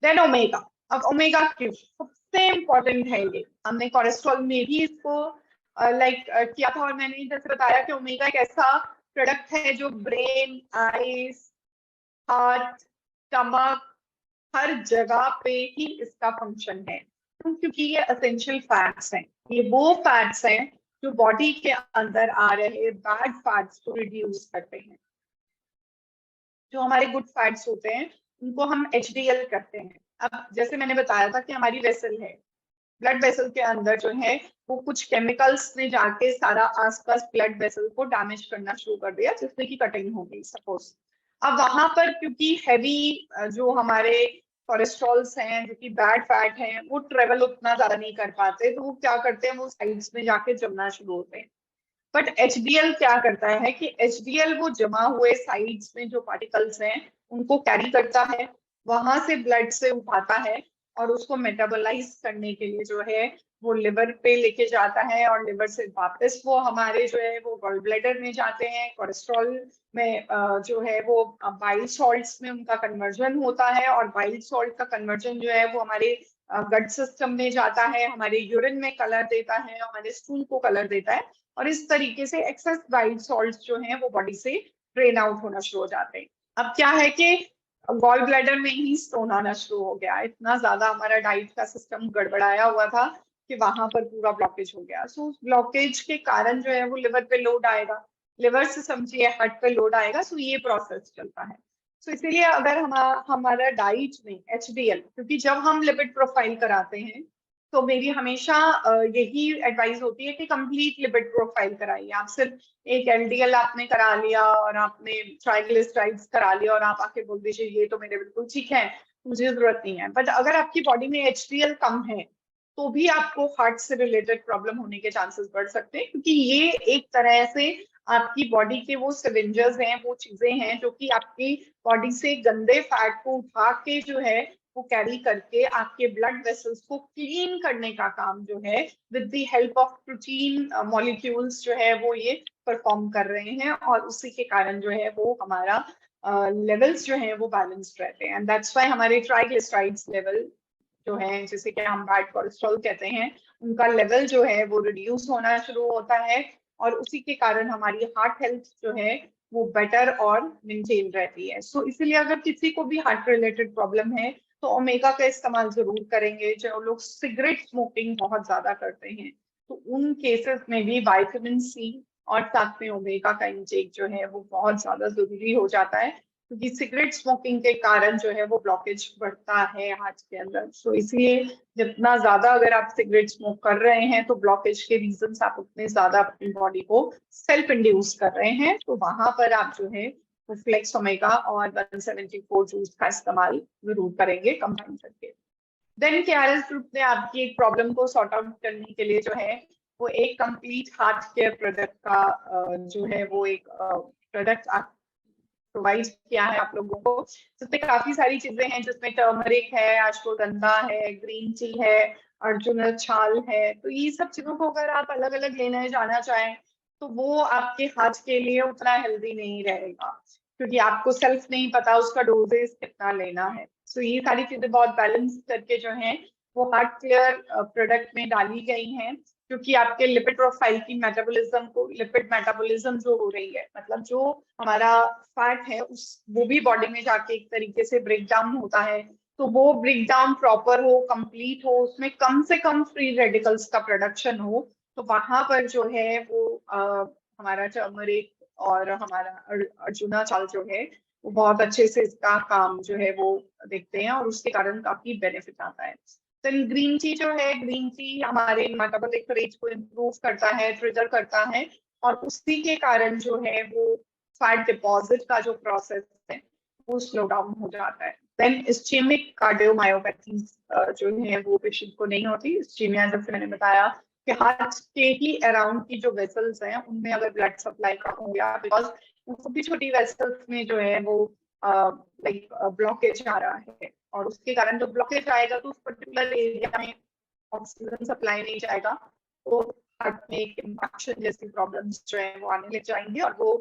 Than omega. अब ओमेगा क्यों सबसे इम्पोर्टेंट है, ये हमने कोलेस्ट्रॉल में भी इसको किया था, और मैंने जैसे बताया कि ओमेगा एक ऐसा प्रोडक्ट है जो ब्रेन, आईज, हार्ट, स्टमक, हर जगह पे ही इसका फंक्शन है। क्योंकि ये एसेंशियल फैट्स हैं, ये वो फैट्स हैं जो बॉडी के अंदर आ रहे बैड फैट्स को रिड्यूस करते हैं। जो हमारे गुड फैट्स होते हैं उनको हम एचडीएल करते हैं। अब जैसे मैंने बताया था कि हमारी वेसल है, ब्लड वेसल के अंदर जो है वो कुछ केमिकल्स ने जाके सारा आसपास ब्लड वेसल को डैमेज करना शुरू कर दिया, जिससे कि कटिंग हो गई सपोज। अब वहां पर क्योंकि हैवी जो हमारे कोलेस्ट्रॉल्स हैं, जो कि बैड फैट हैं, वो ट्रेवल उतना ज्यादा नहीं कर पाते, तो वो क्या करते हैं, वो साइड्स में जाके जमना शुरू होते हैं। बट एचडीएल क्या करता है कि एचडीएल वो जमा हुए साइड्स में जो पार्टिकल्स हैं उनको कैरी करता है, वहां से ब्लड से उठाता है और उसको मेटाबोलाइज करने के लिए जो है वो लिवर पे लेके जाता है, और लिवर से वापस वो हमारे जो है वो गॉल ब्लैडर में जाते हैं। कोलेस्ट्रॉल में जो है वो बाइल सॉल्ट्स में उनका कन्वर्जन होता है, और बाइल सॉल्ट का कन्वर्जन जो है वो हमारे गट सिस्टम में जाता है, हमारे यूरिन में कलर देता है, हमारे स्टूल को कलर देता है, और इस तरीके से एक्सेस बाइल सॉल्ट जो हैं वो बॉडी से ड्रेन आउट होना शुरू हो जाते हैं। अब क्या है कि गॉल ब्लैडर में ही स्टोन आना शुरू हो गया, इतना ज्यादा हमारा डाइट का सिस्टम गड़बड़ाया हुआ था कि वहां पर पूरा ब्लॉकेज हो गया। सो उस ब्लॉकेज के कारण जो है वो लिवर पे लोड आएगा, लिवर से समझिए हार्ट पे लोड आएगा। सो ये प्रोसेस चलता है। सो इसीलिए अगर हमारा डाइट में एचडीएल, क्योंकि जब हम लिपिड प्रोफाइल कराते हैं तो मेरी हमेशा यही एडवाइस होती है कि कंप्लीट लिपिड प्रोफाइल कराइए। आप सिर्फ एक एलडीएल आपने करा लिया और आपने ट्राइग्लिसराइड्स करा लिया और आप आके बोल दीजिए ये तो मेरे बिल्कुल ठीक है, मुझे जरूरत नहीं है। बट अगर आपकी बॉडी में एचडीएल कम है तो भी आपको हार्ट से रिलेटेड प्रॉब्लम होने के चांसेस बढ़ सकते हैं, क्योंकि ये एक तरह से आपकी बॉडी के वो सिलेंजर्स हैं, वो चीजें हैं जो कि आपकी बॉडी से गंदे फैट को उठा के जो है वो कैरी करके आपके ब्लड वेसल्स को क्लीन करने का काम जो है with the help of protein molecules जो है वो ये परफॉर्म कर रहे हैं, और उसी के कारण जो है वो हमारा लेवल्स जो है वो बैलेंस्ड रहते हैं। एंड दैट्स व्हाई हमारे ट्राइग्लिसराइड्स लेवल जो है, जैसे कि हम बैड कोलेस्ट्रॉल कहते हैं, उनका लेवल जो है वो रिड्यूस होना शुरू होता है, और उसी के कारण हमारी हार्ट हेल्थ जो है वो बेटर और मेंटेन रहती है। सो इसीलिए अगर किसी को भी हार्ट रिलेटेड प्रॉब्लम है तो ओमेगा का इस्तेमाल जरूर करेंगे। जो लोग सिगरेट स्मोकिंग बहुत ज्यादा करते हैं तो उन केसेस में भी विटामिन सी और साथ में ओमेगा का इंटेक जो है वो बहुत ज्यादा जरूरी हो जाता है, क्योंकि सिगरेट स्मोकिंग के कारण जो है वो ब्लॉकेज बढ़ता है हार्ट के अंदर। सो इसलिए जितना ज्यादा अगर आप सिगरेट स्मोक कर रहे हैं तो ब्लॉकेज के रीजंस आप उतने ज्यादा अपनी बॉडी को सेल्फ इंड्यूस कर रहे हैं, तो वहां पर आप जो है वो फ्लेक्स ओमेगा और 174 जूस का इस्तेमाल जरूर करेंगे कंबाइन करके। देन केआरएस ग्रुप ने आपकी एक प्रॉब्लम को सॉर्ट आउट करने के लिए जो है वो एक कंप्लीट हार्ट केयर प्रोडक्ट का जो है वो एक प्रोडक्ट प्रोवाइड किया है आप लोगों को, जिसमें काफी सारी चीजें हैं, जिसमें टर्मरिक है, अश्वगंधा है, ग्रीन टी है, अर्जुन छाल है। तो ये सब चीजों को अगर आप अलग अलग लेने जाना चाहें तो वो आपके हाथ के लिए उतना हेल्दी नहीं रहेगा, क्योंकि आपको सेल्फ नहीं पता उसका डोजेस कितना लेना है। सो ये सारी चीजें बहुत बैलेंस करके जो है वो हार्ट केयर प्रोडक्ट में डाली गई हैं, क्योंकि आपके लिपिड प्रोफाइल की मेटाबॉलिज्म को, लिपिड मेटाबॉलिज्म जो हो रही है, मतलब जो हमारा फैट है उस वो भी बॉडी में जाके एक तरीके से ब्रेक डाउन होता है, तो वो ब्रेक डाउन प्रॉपर हो, कंप्लीट हो, उसमें कम से कम फ्री रेडिकल्स का प्रोडक्शन हो, तो वहां पर जो है वो हमारा टर्मरिक और हमारा अर्जुना चाल जो है वो बहुत अच्छे से इसका काम जो है वो देखते हैं, और उसके कारण काफी बेनिफिट आता है। तो ग्रीन टी जो है, ग्रीन टी हमारे मेटाबॉलिक रेट को इम्प्रूव करता है, ट्रिगर करता है, और उसी के कारण जो है वो फैट डिपॉजिट का जो प्रोसेस है वो स्लो डाउन हो जाता है। देन इस्चेमिक कार्डियोमायोपैथी जो है वो पेशेंट को नहीं होती। इस्चेमिया जैसे मैंने बताया कि हार्ट के ही अराउंड की जो वेसल्स हैं उनमें अगर ब्लड सप्लाई कम हो गया, बिकॉज छोटी छोटी वेसल्स में जो है वो लाइक ब्लॉकेज आ रहा है, और उसके कारण जब ब्लॉकेज आएगा तो उस पर्टिकुलर एरिया में ऑक्सीजन सप्लाई नहीं जाएगा, तो हार्ट में एक इंफेक्शन जैसी प्रॉब्लम्स जो है वो आने लग जाएंगी, और वो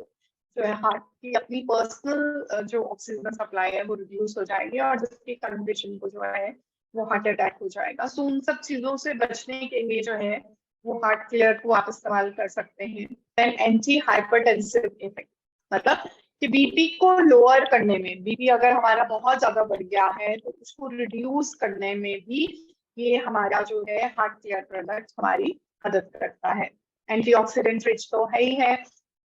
जो है हार्ट की अपनी पर्सनल जो ऑक्सीजन सप्लाई है वो रिड्यूस हो जाएगी, और जिसके कारण पेशेंट को जो है वो हार्ट अटैक हो जाएगा। सो उन सब चीजों से बचने के लिए जो है वो हार्ट केयर को आप इस्तेमाल कर सकते हैं। देन एंटी हाइपरटेंसिव इफेक्ट, मतलब कि बीपी को लोअर करने में, बीपी अगर हमारा बहुत ज्यादा बढ़ गया है तो उसको रिड्यूस करने में भी ये हमारा जो है हार्ट केयर प्रोडक्ट हमारी मदद करता है। एंटीऑक्सीडेंट रिच तो है ही है,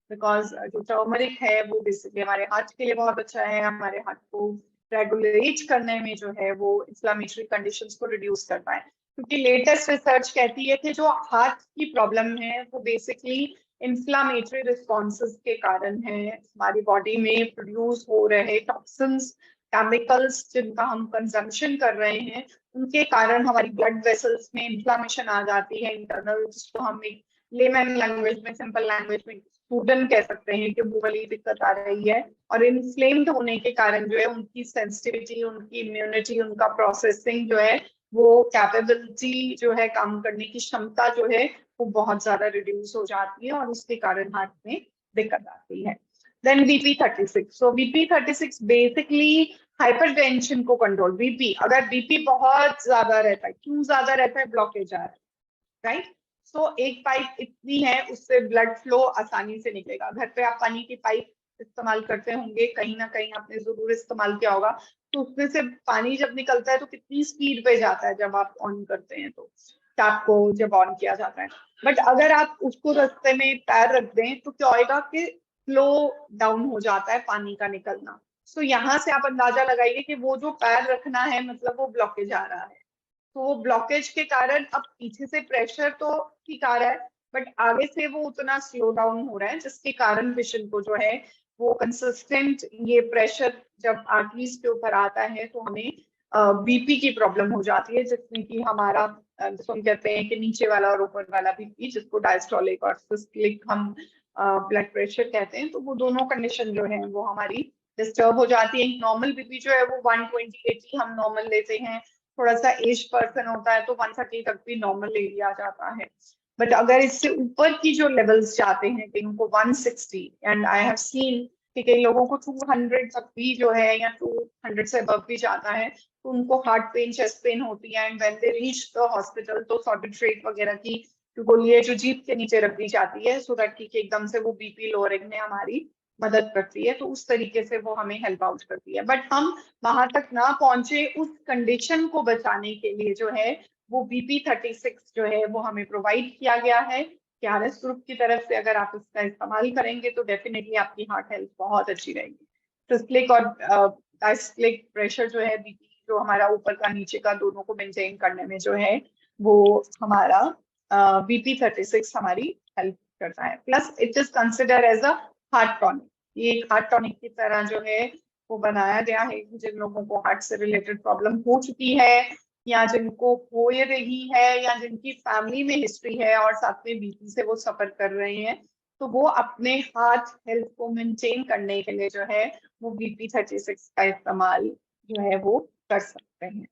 बिकॉज जो टर्मरिक है वो बेसिकली हमारे हार्ट के लिए बहुत अच्छा है, हमारे हार्ट को रेगुलेट करने में जो है वो इंफ्लेमेटरी कंडीशंस को रिड्यूस करता है, क्योंकि लेटेस्ट रिसर्च कहती है कि जो हार्ट की प्रॉब्लम है वो बेसिकली इंफ्लामेटरी रिस्पॉन्सेस के कारण है। हमारी बॉडी में प्रोड्यूस हो रहे टॉक्सिन्स, केमिकल्स जिनका हम कंजम्पशन कर रहे हैं, उनके कारण हमारी ब्लड वेसल्स में इंफ्लामेशन आ जाती है इंटरनल, जिसको हम एक लेमन लैंग्वेज में, सिंपल लैंग्वेज में स्टूडेंट कह सकते हैं कि वो वाली दिक्कत आ रही है। और इन्फ्लेम्ड होने के कारण जो है उनकी सेंसिटिविटी, उनकी इम्यूनिटी, उनका प्रोसेसिंग जो है वो कैपेबिलिटी जो है काम करने की क्षमता जो है वो बहुत ज्यादा रिड्यूस हो जाती है, और उसके कारण हार्ट में दिक्कत आती है। देन BP36, सो BP36 बेसिकली हाइपरटेंशन को कंट्रोल, बीपी अगर बीपी बहुत ज्यादा रहता है, क्यों ज्यादा रहता है, ब्लॉकेज आ रहा है, राइट। सो एक पाइप इतनी है उससे ब्लड फ्लो आसानी से निकलेगा। घर पे आप पानी की पाइप इस्तेमाल करते होंगे, कहीं ना कहीं आपने जरूर इस्तेमाल किया होगा, तो उसमें से पानी जब निकलता है तो कितनी स्पीड पे जाता है जब आप ऑन करते हैं, तो टैप को जब ऑन किया जाता है। बट अगर आप उसको रास्ते में पैर रख दें तो क्या होएगा कि फ्लो डाउन हो जाता है पानी का निकलना। सो यहाँ से आप अंदाजा लगाइए कि वो जो पैर रखना है मतलब वो ब्लॉकेज आ रहा है। तो वो ब्लॉकेज के कारण अब पीछे से प्रेशर तो ठीक आ रहा है, बट आगे से वो उतना स्लो डाउन हो रहा है, जिसके कारण पेशेंट को जो है वो कंसिस्टेंट ये प्रेशर जब आर्टरीज के ऊपर आता है तो हमें बीपी की प्रॉब्लम हो जाती है, जिसमें कि हमारा जिसको हम कहते हैं कि नीचे वाला और ऊपर वाला बीपी, जिसको डायस्टोलिक और सिस्टोलिक हम ब्लड प्रेशर कहते हैं, तो वो दोनों कंडीशन जो है वो हमारी डिस्टर्ब हो जाती है। नॉर्मल बीपी जो है वो 120/80 हम नॉर्मल लेते हैं, थोड़ा सा एज पर्सन होता है तो 130 तक भी नॉर्मल ले लिया जाता है। बट अगर इससे ऊपर की जो लेवल्स जाते हैं कि उनको 160, एंड आई हैव सीन कि कई लोगों को 200 तक भी जो है या 200 से अबव भी जाता है, तो उनको हार्ट पेन, चेस्ट पेन होती है, and when they reach the hospital तो सॉर्बिट्रेट वगैरह की जो गोली है जो जीभ के नीचे रख दी जाती है, सो दैट कि एकदम से वो बीपी लोअरिंग में हमारी मदद करती है, तो उस तरीके से वो हमें हेल्प आउट करती है। बट हम वहां तक ना पहुंचे, उस कंडीशन को बचाने के लिए जो है वो BP36 जो है वो हमें प्रोवाइड किया गया है KRS ग्रुप की तरफ से। अगर आप इसका इस्तेमाल करेंगे तो डेफिनेटली आपकी हार्ट हेल्थ बहुत अच्छी रहेगी। सिस्टोलिक और डायस्टोलिक प्रेशर जो है, बीपी जो हमारा ऊपर का नीचे का दोनों को मेंटेन करने में जो है वो हमारा BP36 हमारी हेल्प करता है। Plus it is consider as a heart tonic. ये हार्ट टॉनिक की तरह जो है वो बनाया गया है जिन लोगों को हार्ट से रिलेटेड प्रॉब्लम हो चुकी है, या जिनको हो रही है, या जिनकी फैमिली में हिस्ट्री है और साथ में बीपी से वो सफर कर रहे हैं, तो वो अपने हार्ट हेल्थ को मेंटेन करने के लिए जो है वो BP36 का इस्तेमाल जो है वो कर सकते हैं।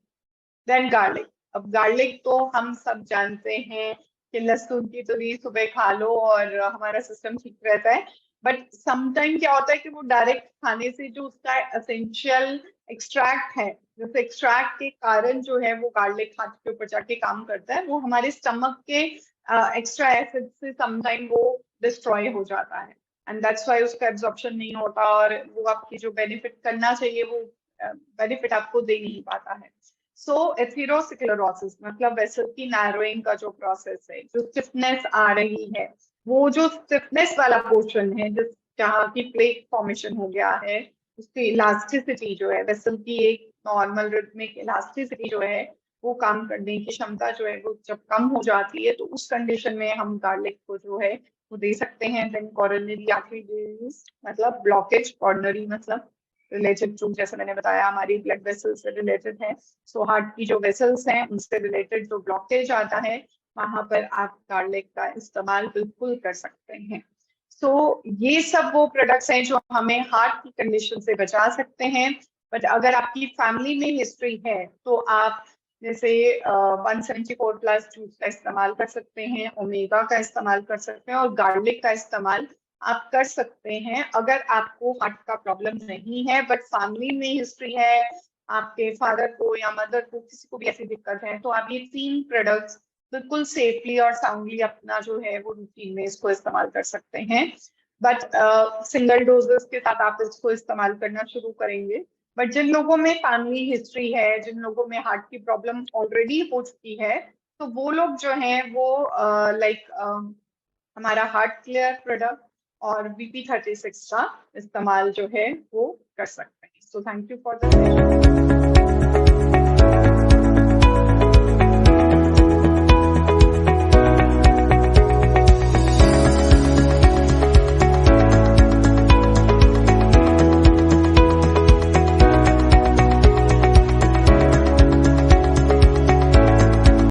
Then garlic. अब गार्लिक तो हम सब जानते हैं कि लहसुन की तुरी सुबह खा लो और हमारा सिस्टम ठीक रहता है, बट समटाइम क्या होता है कि वो डायरेक्ट खाने से जो उसका एसेंशियल एक्सट्रैक्ट है, जैसे एक्सट्रैक्ट के कारण जो है वो गार्लिक हाथ के ऊपर जाके काम करता है, वो हमारे स्टमक के एक्स्ट्रा एसिड से समटाइम वो डिस्ट्रॉय हो जाता है, एंड दैट्स व्हाई उसका एब्जॉर्प्शन नहीं होता और वो आपकी जो बेनिफिट करना चाहिए वो बेनिफिट आपको दे नहीं पाता है। सो एथेरोस्क्लेरोसिस मतलब वेसल की नैरोइंग का जो प्रोसेस है, जो स्टिफनेस आ रही है, वो जो स्टिफनेस वाला पोर्शन है जिस जहाँ की प्लेक फॉर्मेशन हो गया है, उसकी इलास्टिसिटी जो है, वेसल की एक नॉर्मल रिदमिक इलास्टिसिटी जो है वो काम करने की क्षमता जो है वो जब कम हो जाती है, तो उस कंडीशन में हम गार्लिक को जो है वो दे सकते हैं। देन कॉरोनरी आर्टरी डिजीज मतलब ब्लॉकेज, कॉर्नरी मतलब रिलेटेड टू, जैसे मैंने बताया हमारी ब्लड वेसल से रिलेटेड है, सो हार्ट की जो वेसल्स हैं उनसे रिलेटेड जो ब्लॉकेज आता है, वहां पर आप गार्लिक का इस्तेमाल बिल्कुल कर सकते हैं। सो ये सब वो प्रोडक्ट्स हैं जो हमें हार्ट की कंडीशन से बचा सकते हैं। बट अगर आपकी फैमिली में हिस्ट्री है तो आप जैसे 174+ जूस का इस्तेमाल कर सकते हैं, ओमेगा का इस्तेमाल कर सकते हैं, और गार्लिक का इस्तेमाल आप कर सकते हैं अगर आपको हार्ट का प्रॉब्लम नहीं है, बट फैमिली में हिस्ट्री है, आपके फादर को या मदर को किसी को भी ऐसी दिक्कत है, तो आप ये 3 प्रोडक्ट्स बिल्कुल सेफली और साउंडली अपना जो है वो रूटीन में इसको इस्तेमाल कर सकते हैं। बट सिंगल डोजेस के साथ आप इसको इस्तेमाल करना शुरू करेंगे। बट जिन लोगों में फैमिली हिस्ट्री है, जिन लोगों में हार्ट की प्रॉब्लम ऑलरेडी हो चुकी है, तो वो लोग जो हैं वो हमारा हार्ट क्लियर प्रोडक्ट और BP36 का इस्तेमाल जो है वो कर सकते हैं। So thank you for the